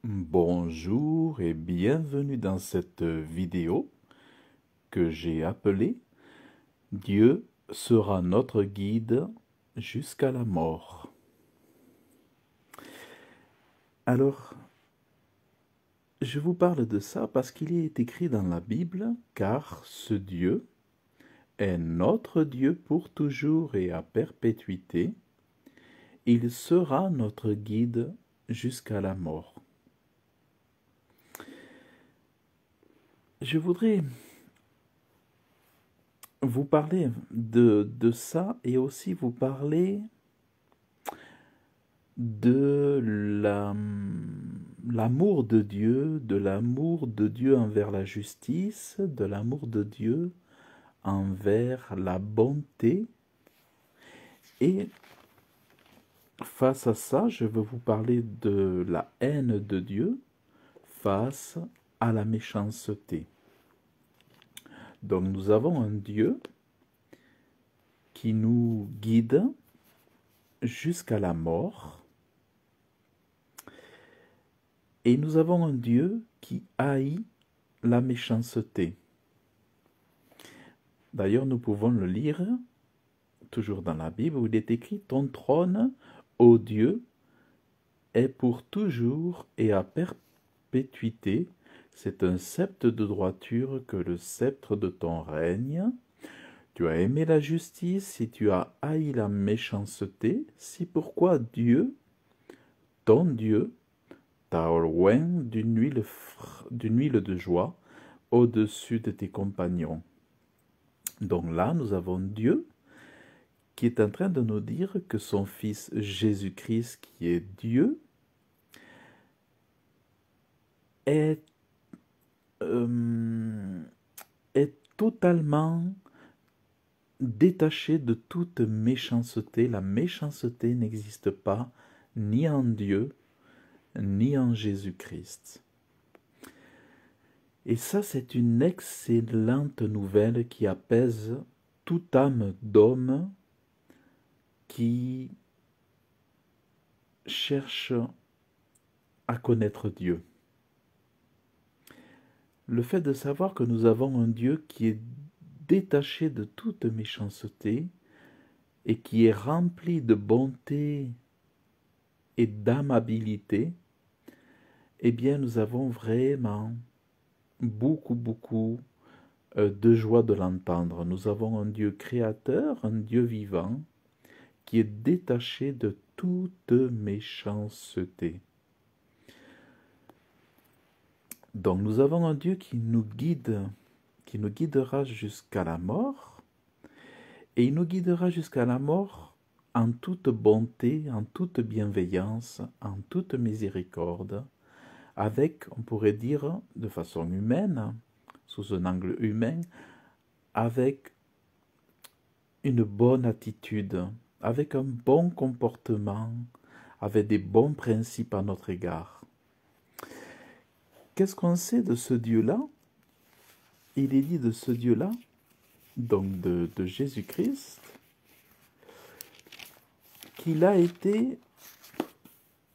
Bonjour et bienvenue dans cette vidéo que j'ai appelée Dieu sera notre guide jusqu'à la mort. Alors, je vous parle de ça parce qu'il est écrit dans la Bible, car ce Dieu est notre Dieu pour toujours et à perpétuité. Il sera notre guide jusqu'à la mort. Je voudrais vous parler de ça et aussi vous parler de l'amour de Dieu envers la justice, de l'amour de Dieu envers la bonté. Et face à ça, je veux vous parler de la haine de Dieu face à la méchanceté. Donc nous avons un Dieu qui nous guide jusqu'à la mort. Et nous avons un Dieu qui haït la méchanceté. D'ailleurs, nous pouvons le lire, toujours dans la Bible, où il est écrit « Ton trône, ô Dieu, est pour toujours et à perpétuité. C'est un sceptre de droiture que le sceptre de ton règne. Tu as aimé la justice et tu as haï la méchanceté. C'est pourquoi Dieu, ton Dieu, t'a oint d'une huile de joie au-dessus de tes compagnons. » Donc là, nous avons Dieu qui est en train de nous dire que son Fils Jésus-Christ, qui est Dieu, est, est totalement détaché de toute méchanceté. La méchanceté n'existe pas ni en Dieu, ni en Jésus-Christ. Et ça, c'est une excellente nouvelle qui apaise toute âme d'homme qui cherche à connaître Dieu. Le fait de savoir que nous avons un Dieu qui est détaché de toute méchanceté et qui est rempli de bonté et d'amabilité, eh bien nous avons vraiment beaucoup de joie de l'entendre. Nous avons un Dieu créateur, un Dieu vivant, qui est détaché de toute méchanceté. Donc nous avons un Dieu qui nous guide, qui nous guidera jusqu'à la mort, et il nous guidera jusqu'à la mort en toute bonté, en toute bienveillance, en toute miséricorde, avec, on pourrait dire, de façon humaine, sous un angle humain, avec une bonne attitude, avec un bon comportement, avec des bons principes à notre égard. Qu'est-ce qu'on sait de ce Dieu-là? Il est dit de ce Dieu-là, donc de Jésus-Christ, qu'il a été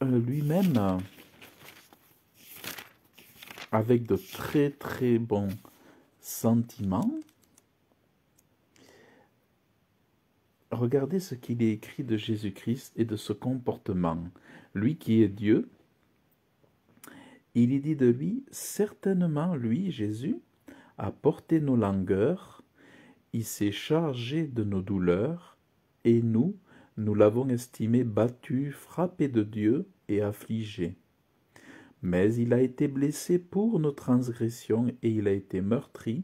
lui-même avec de très bons sentiments. Regardez ce qu'il est écrit de Jésus-Christ et de ce comportement. Lui qui est Dieu, il est dit de lui, certainement lui, Jésus, a porté nos langueurs, il s'est chargé de nos douleurs, et nous l'avons estimé battu, frappé de Dieu et affligé. Mais il a été blessé pour nos transgressions et il a été meurtri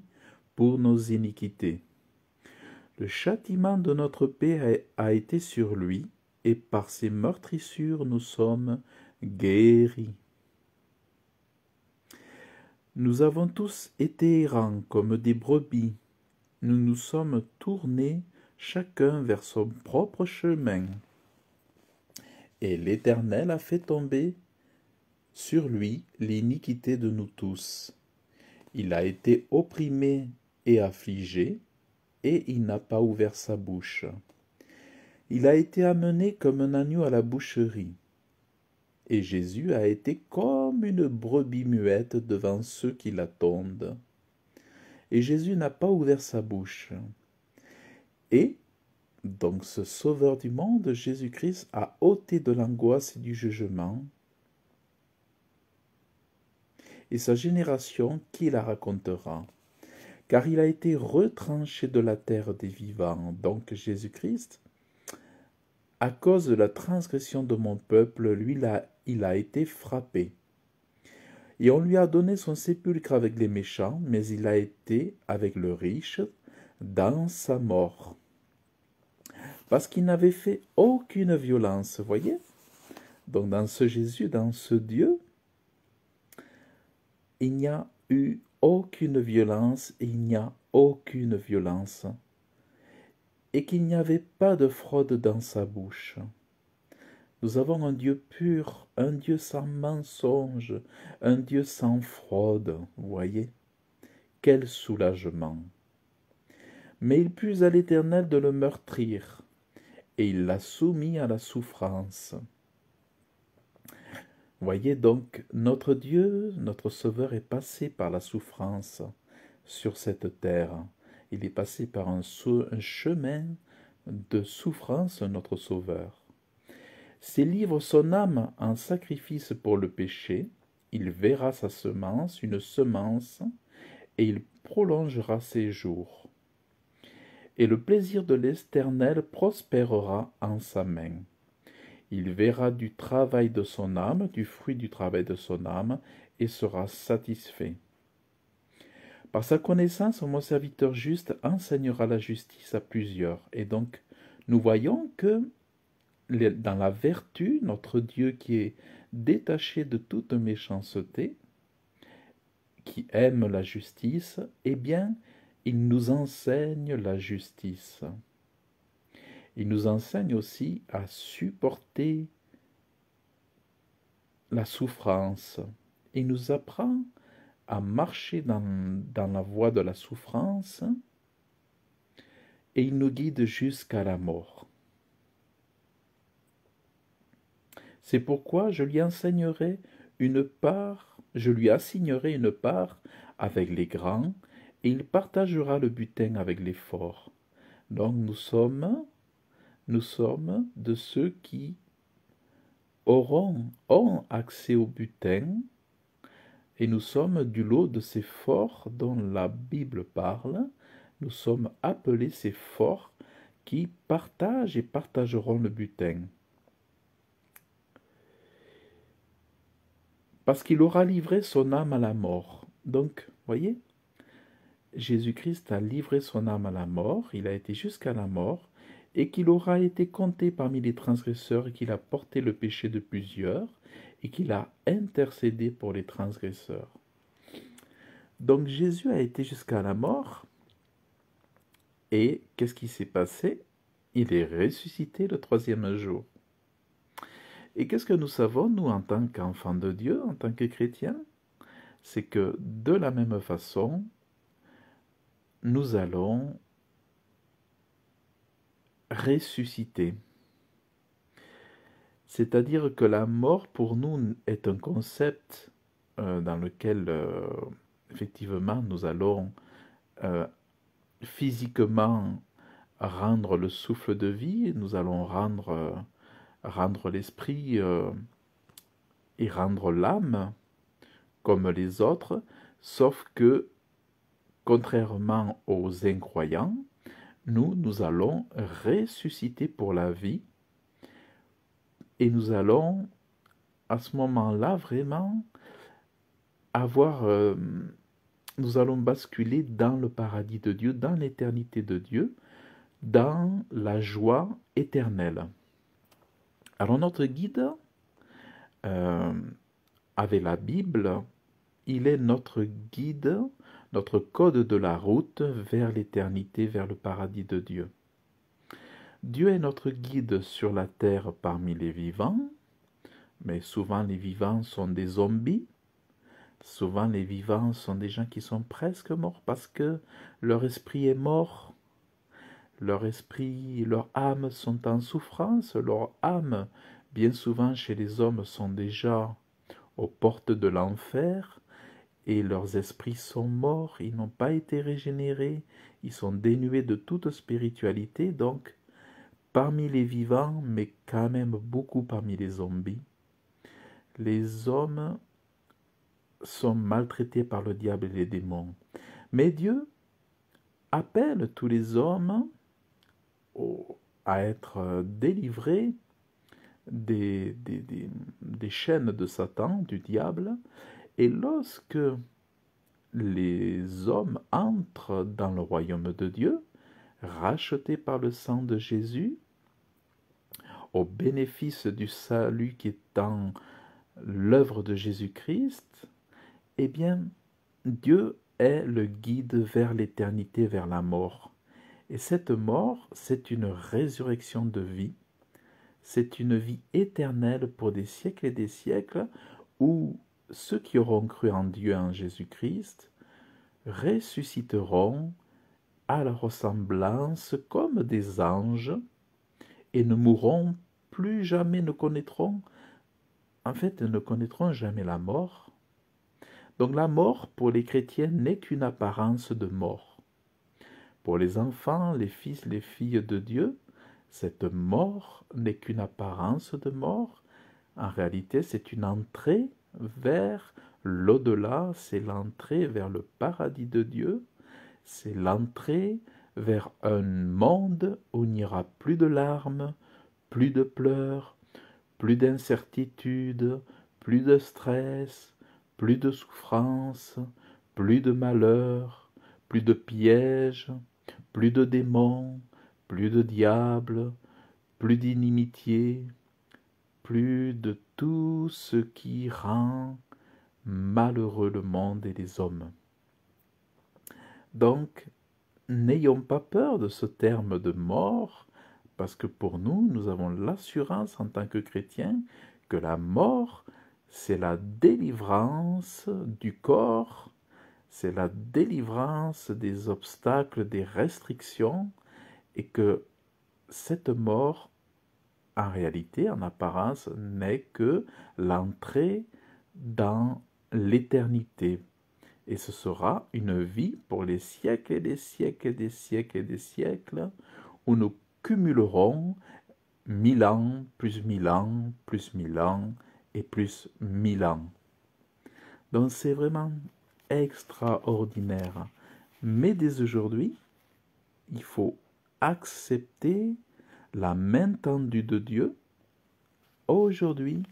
pour nos iniquités. Le châtiment de notre paix a été sur lui, et par ses meurtrissures nous sommes guéris. Nous avons tous été errants comme des brebis. Nous nous sommes tournés chacun vers son propre chemin. Et l'Éternel a fait tomber sur lui l'iniquité de nous tous. Il a été opprimé et affligé, et il n'a pas ouvert sa bouche. Il a été amené comme un agneau à la boucherie, Et Jésus a été comme une brebis muette devant ceux qui l'attendent. Et Jésus n'a pas ouvert sa bouche. Et donc ce Sauveur du monde, Jésus-Christ, a ôté de l'angoisse et du jugement. Et sa génération, qui la racontera? Car il a été retranché de la terre des vivants. Donc Jésus-Christ, à cause de la transgression de mon peuple, lui, il a été frappé. Et on lui a donné son sépulcre avec les méchants, mais il a été avec le riche dans sa mort. Parce qu'il n'avait fait aucune violence, voyez? Donc dans ce Jésus, dans ce Dieu, il n'y a eu aucune violence, il n'y a aucune violence. Et qu'il n'y avait pas de fraude dans sa bouche. Nous avons un Dieu pur, un Dieu sans mensonge, un Dieu sans fraude, vous voyez? Quel soulagement! Mais il plut à l'Éternel de le meurtrir, et il l'a soumis à la souffrance. Voyez donc, notre Dieu, notre Sauveur est passé par la souffrance sur cette terre. Il est passé par un chemin de souffrance, notre Sauveur. S'il livre son âme en sacrifice pour le péché, il verra sa semence, une semence, et il prolongera ses jours. Et le plaisir de l'Éternel prospérera en sa main. Il verra du travail de son âme, du fruit du travail de son âme, et sera satisfait. Par sa connaissance, mon serviteur juste enseignera la justice à plusieurs. Et donc, nous voyons que dans la vertu, notre Dieu qui est détaché de toute méchanceté, qui aime la justice, eh bien, il nous enseigne la justice. Il nous enseigne aussi à supporter la souffrance. Il nous apprend à marcher dans la voie de la souffrance et il nous guide jusqu'à la mort. C'est pourquoi je lui assignerai une part avec les grands et il partagera le butin avec les forts. Donc nous sommes de ceux qui ont accès au butin et nous sommes du lot de ces forts dont la Bible parle. Nous sommes appelés ces forts qui partagent et partageront le butin. Parce qu'il aura livré son âme à la mort. Donc, voyez, Jésus-Christ a livré son âme à la mort, il a été jusqu'à la mort, et qu'il aura été compté parmi les transgresseurs, et qu'il a porté le péché de plusieurs, et qu'il a intercédé pour les transgresseurs. Donc Jésus a été jusqu'à la mort, et qu'est-ce qui s'est passé? Il est ressuscité le troisième jour. Et qu'est-ce que nous savons, nous, en tant qu'enfants de Dieu, en tant que chrétiens? C'est que de la même façon, nous allons ressusciter. C'est-à-dire que la mort, pour nous, est un concept dans lequel, effectivement, nous allons physiquement rendre le souffle de vie, nous allons rendre l'esprit et rendre l'âme comme les autres, sauf que, contrairement aux incroyants, nous allons ressusciter pour la vie et nous allons à ce moment-là vraiment nous allons basculer dans le paradis de Dieu, dans l'éternité de Dieu, dans la joie éternelle. Alors notre guide avec la Bible, il est notre guide, notre code de la route vers l'éternité, vers le paradis de Dieu. Dieu est notre guide sur la terre parmi les vivants, mais souvent les vivants sont des zombies. Souvent les vivants sont des gens qui sont presque morts parce que leur esprit est mort. Leur esprit, leur âme sont en souffrance, leur âme bien souvent chez les hommes sont déjà aux portes de l'enfer et leurs esprits sont morts, ils n'ont pas été régénérés, ils sont dénués de toute spiritualité, donc parmi les vivants, mais quand même beaucoup parmi les zombies, les hommes sont maltraités par le diable et les démons. Mais Dieu appelle tous les hommes à être délivrés des chaînes de Satan, du diable, et lorsque les hommes entrent dans le royaume de Dieu, rachetés par le sang de Jésus, au bénéfice du salut qui est dans l'œuvre de Jésus-Christ, eh bien, Dieu est le guide vers l'éternité, vers la mort. Et cette mort, c'est une résurrection de vie, c'est une vie éternelle pour des siècles et des siècles, où ceux qui auront cru en Dieu, en Jésus-Christ, ressusciteront à la ressemblance comme des anges et ne mourront plus jamais, ne connaîtront jamais la mort. Donc la mort pour les chrétiens n'est qu'une apparence de mort. Pour les enfants, les fils, les filles de Dieu, cette mort n'est qu'une apparence de mort. En réalité, c'est une entrée vers l'au-delà, c'est l'entrée vers le paradis de Dieu, c'est l'entrée vers un monde où il n'y aura plus de larmes, plus de pleurs, plus d'incertitude, plus de stress, plus de souffrance, plus de malheur, plus de pièges, plus de démons, plus de diables, plus d'inimitié, plus de tout ce qui rend malheureux le monde et les hommes. Donc, n'ayons pas peur de ce terme de mort, parce que pour nous, nous avons l'assurance en tant que chrétiens que la mort, c'est la délivrance du corps, c'est la délivrance des obstacles, des restrictions, et que cette mort, en réalité, en apparence, n'est que l'entrée dans l'éternité. Et ce sera une vie pour les siècles et des siècles et des siècles et des siècles, où nous cumulerons 1000 ans, plus 1000 ans, plus 1000 ans et plus 1000 ans. Donc c'est vraiment extraordinaire. Mais dès aujourd'hui, il faut accepter la main tendue de Dieu. Aujourd'hui,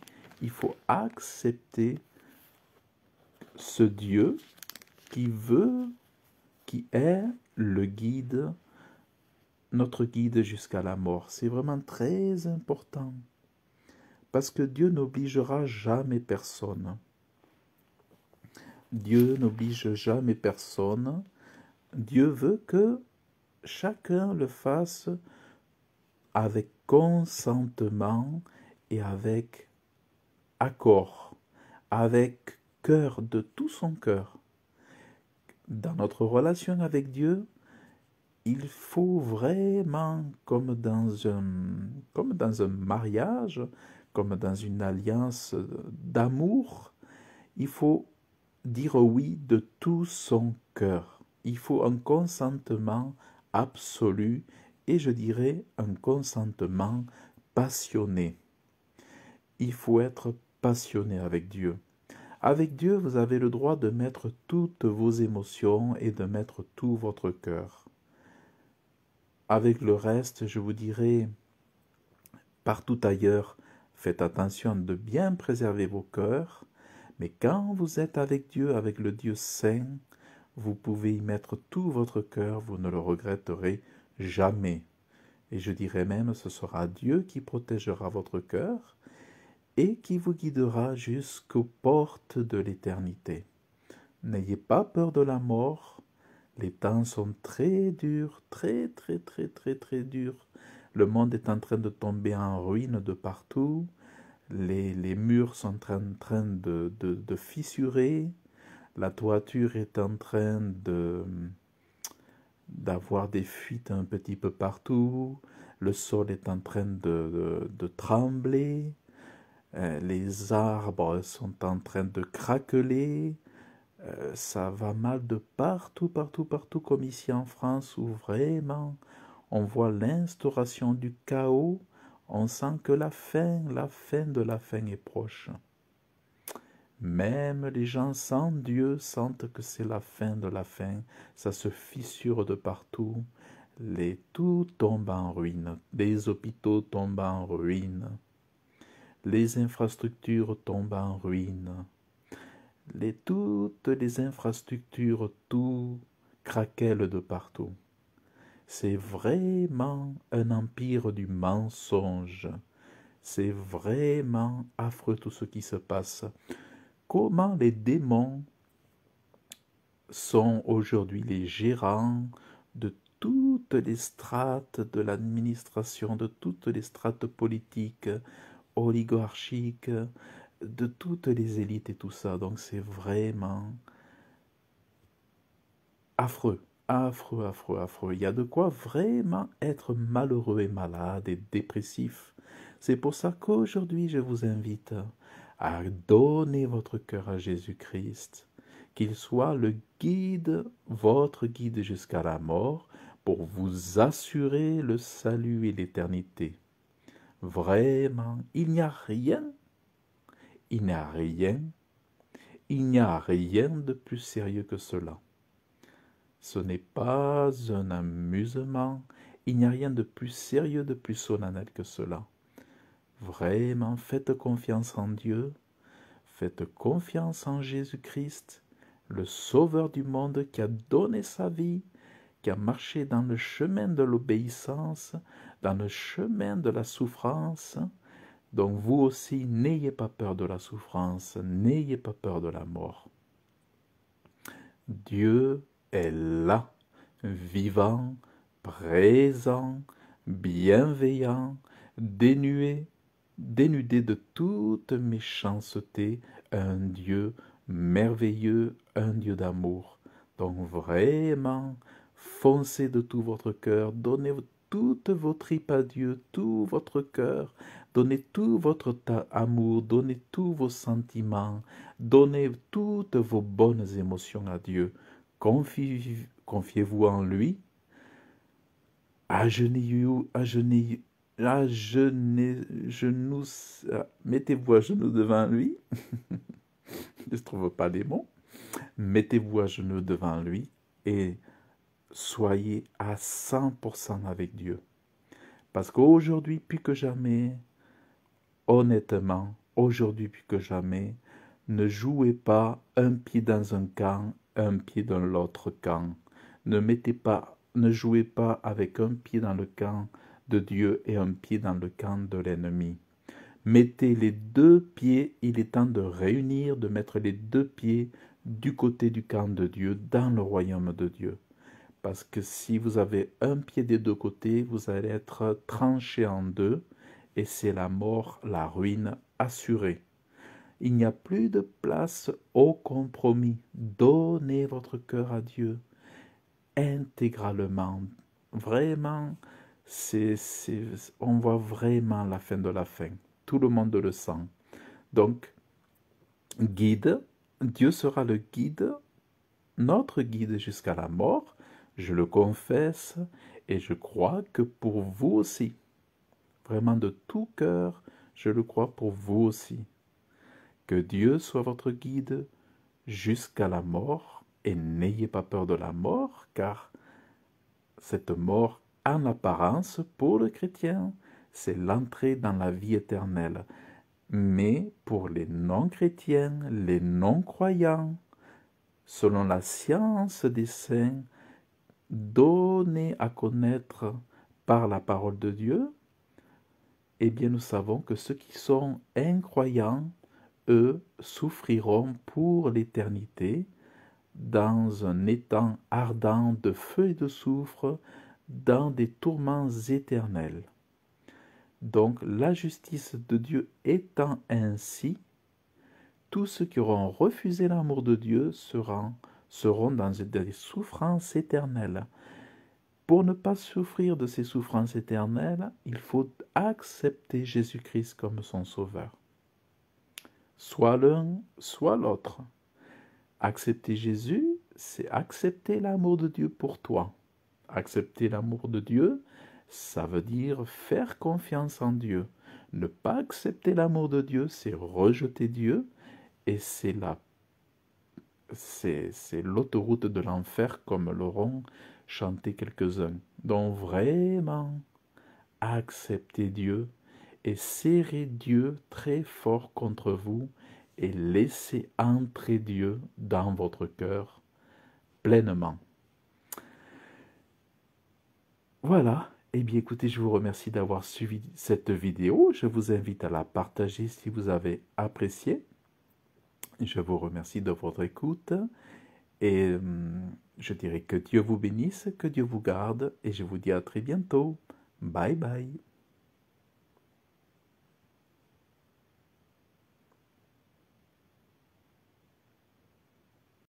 il faut accepter ce Dieu qui est le guide, notre guide jusqu'à la mort. C'est vraiment très important. Parce que Dieu n'obligera jamais personne. Dieu n'oblige jamais personne. Dieu veut que chacun le fasse avec consentement et avec accord, avec cœur, de tout son cœur. Dans notre relation avec Dieu, il faut vraiment, comme dans un mariage, comme dans une alliance d'amour, il faut dire oui de tout son cœur. Il faut un consentement absolu et je dirais un consentement passionné. Il faut être passionné avec Dieu. Avec Dieu, vous avez le droit de mettre toutes vos émotions et de mettre tout votre cœur. Avec le reste, je vous dirais, partout ailleurs, faites attention de bien préserver vos cœurs, mais quand vous êtes avec Dieu, avec le Dieu saint, vous pouvez y mettre tout votre cœur, vous ne le regretterez jamais. Et je dirais même, ce sera Dieu qui protégera votre cœur et qui vous guidera jusqu'aux portes de l'éternité. N'ayez pas peur de la mort, les temps sont très durs, très très très très très durs. Le monde est en train de tomber en ruine de partout, les murs sont en train de fissurer, la toiture est en train d'avoir des fuites un petit peu partout, le sol est en train de trembler, Les arbres sont en train de craqueler. Ça va mal de partout, partout, partout, comme ici en France, où vraiment on voit l'instauration du chaos. On sent que la fin de la fin est proche. Même les gens sans Dieu sentent que c'est la fin de la fin. Ça se fissure de partout. Tout tombe en ruine. Les hôpitaux tombent en ruine. Les infrastructures tombent en ruine. Toutes les infrastructures, tout craquelle de partout. C'est vraiment un empire du mensonge. C'est vraiment affreux tout ce qui se passe. Comment les démons sont aujourd'hui les gérants de toutes les strates de l'administration, de toutes les strates politiques, oligarchiques, de toutes les élites et tout ça. Donc c'est vraiment affreux, affreux, affreux, affreux. Il y a de quoi vraiment être malheureux et malade et dépressif. C'est pour ça qu'aujourd'hui je vous invite à donner votre cœur à Jésus-Christ, qu'il soit le guide, votre guide jusqu'à la mort, pour vous assurer le salut et l'éternité. Vraiment, il n'y a rien, il n'y a rien, il n'y a rien de plus sérieux que cela. Ce n'est pas un amusement, il n'y a rien de plus sérieux, de plus solennel que cela. Vraiment, faites confiance en Dieu, faites confiance en Jésus-Christ, le Sauveur du monde qui a donné sa vie, qui a marché dans le chemin de l'obéissance, dans le chemin de la souffrance. Donc vous aussi, n'ayez pas peur de la souffrance, n'ayez pas peur de la mort. Dieu est là, vivant, présent, bienveillant, dénudé de toute méchanceté, un Dieu merveilleux, un Dieu d'amour. Donc vraiment, foncez de tout votre cœur, donnez toutes vos tripes à Dieu, tout votre cœur, donnez tout votre amour, donnez tous vos sentiments, donnez toutes vos bonnes émotions à Dieu. Confiez-vous en lui, mettez-vous à genoux devant lui. Je ne trouve pas les mots. Mettez-vous à genoux devant lui et soyez à 100% avec Dieu. Parce qu'aujourd'hui, plus que jamais, honnêtement, aujourd'hui plus que jamais, ne jouez pas un pied dans un camp, un pied dans l'autre camp. Ne jouez pas avec un pied dans le camp de Dieu et un pied dans le camp de l'ennemi. Mettez les deux pieds, il est temps de réunir, de mettre les deux pieds du côté du camp de Dieu, dans le royaume de Dieu. Parce que si vous avez un pied des deux côtés, vous allez être tranché en deux, et c'est la mort, la ruine assurée. Il n'y a plus de place au compromis. Donnez votre cœur à Dieu intégralement. Vraiment, on voit vraiment la fin de la fin. Tout le monde le sent. Donc, guide, Dieu sera le guide, notre guide jusqu'à la mort. Je le confesse et je crois que pour vous aussi, vraiment de tout cœur, je le crois pour vous aussi. Que Dieu soit votre guide jusqu'à la mort et n'ayez pas peur de la mort, car cette mort, en apparence, pour le chrétien, c'est l'entrée dans la vie éternelle. Mais pour les non-chrétiens, les non-croyants, selon la science des saints, donnée à connaître par la parole de Dieu, eh bien nous savons que ceux qui sont incroyants, eux, souffriront pour l'éternité dans un étang ardent de feu et de soufre, dans des tourments éternels. Donc la justice de Dieu étant ainsi, tous ceux qui auront refusé l'amour de Dieu seront dans des souffrances éternelles. Pour ne pas souffrir de ces souffrances éternelles, il faut accepter Jésus-Christ comme son sauveur. soit l'un, soit l'autre. Accepter Jésus, c'est accepter l'amour de Dieu pour toi. Accepter l'amour de Dieu, ça veut dire faire confiance en Dieu. Ne pas accepter l'amour de Dieu, c'est rejeter Dieu et c'est l'autoroute de l'enfer comme l'auront chanté quelques-uns. Donc vraiment, acceptez Dieu et serrez Dieu très fort contre vous et laissez entrer Dieu dans votre cœur pleinement. Voilà. Eh bien, écoutez, je vous remercie d'avoir suivi cette vidéo. Je vous invite à la partager si vous avez apprécié. Je vous remercie de votre écoute et je dirais que Dieu vous bénisse, que Dieu vous garde et je vous dis à très bientôt. Bye bye.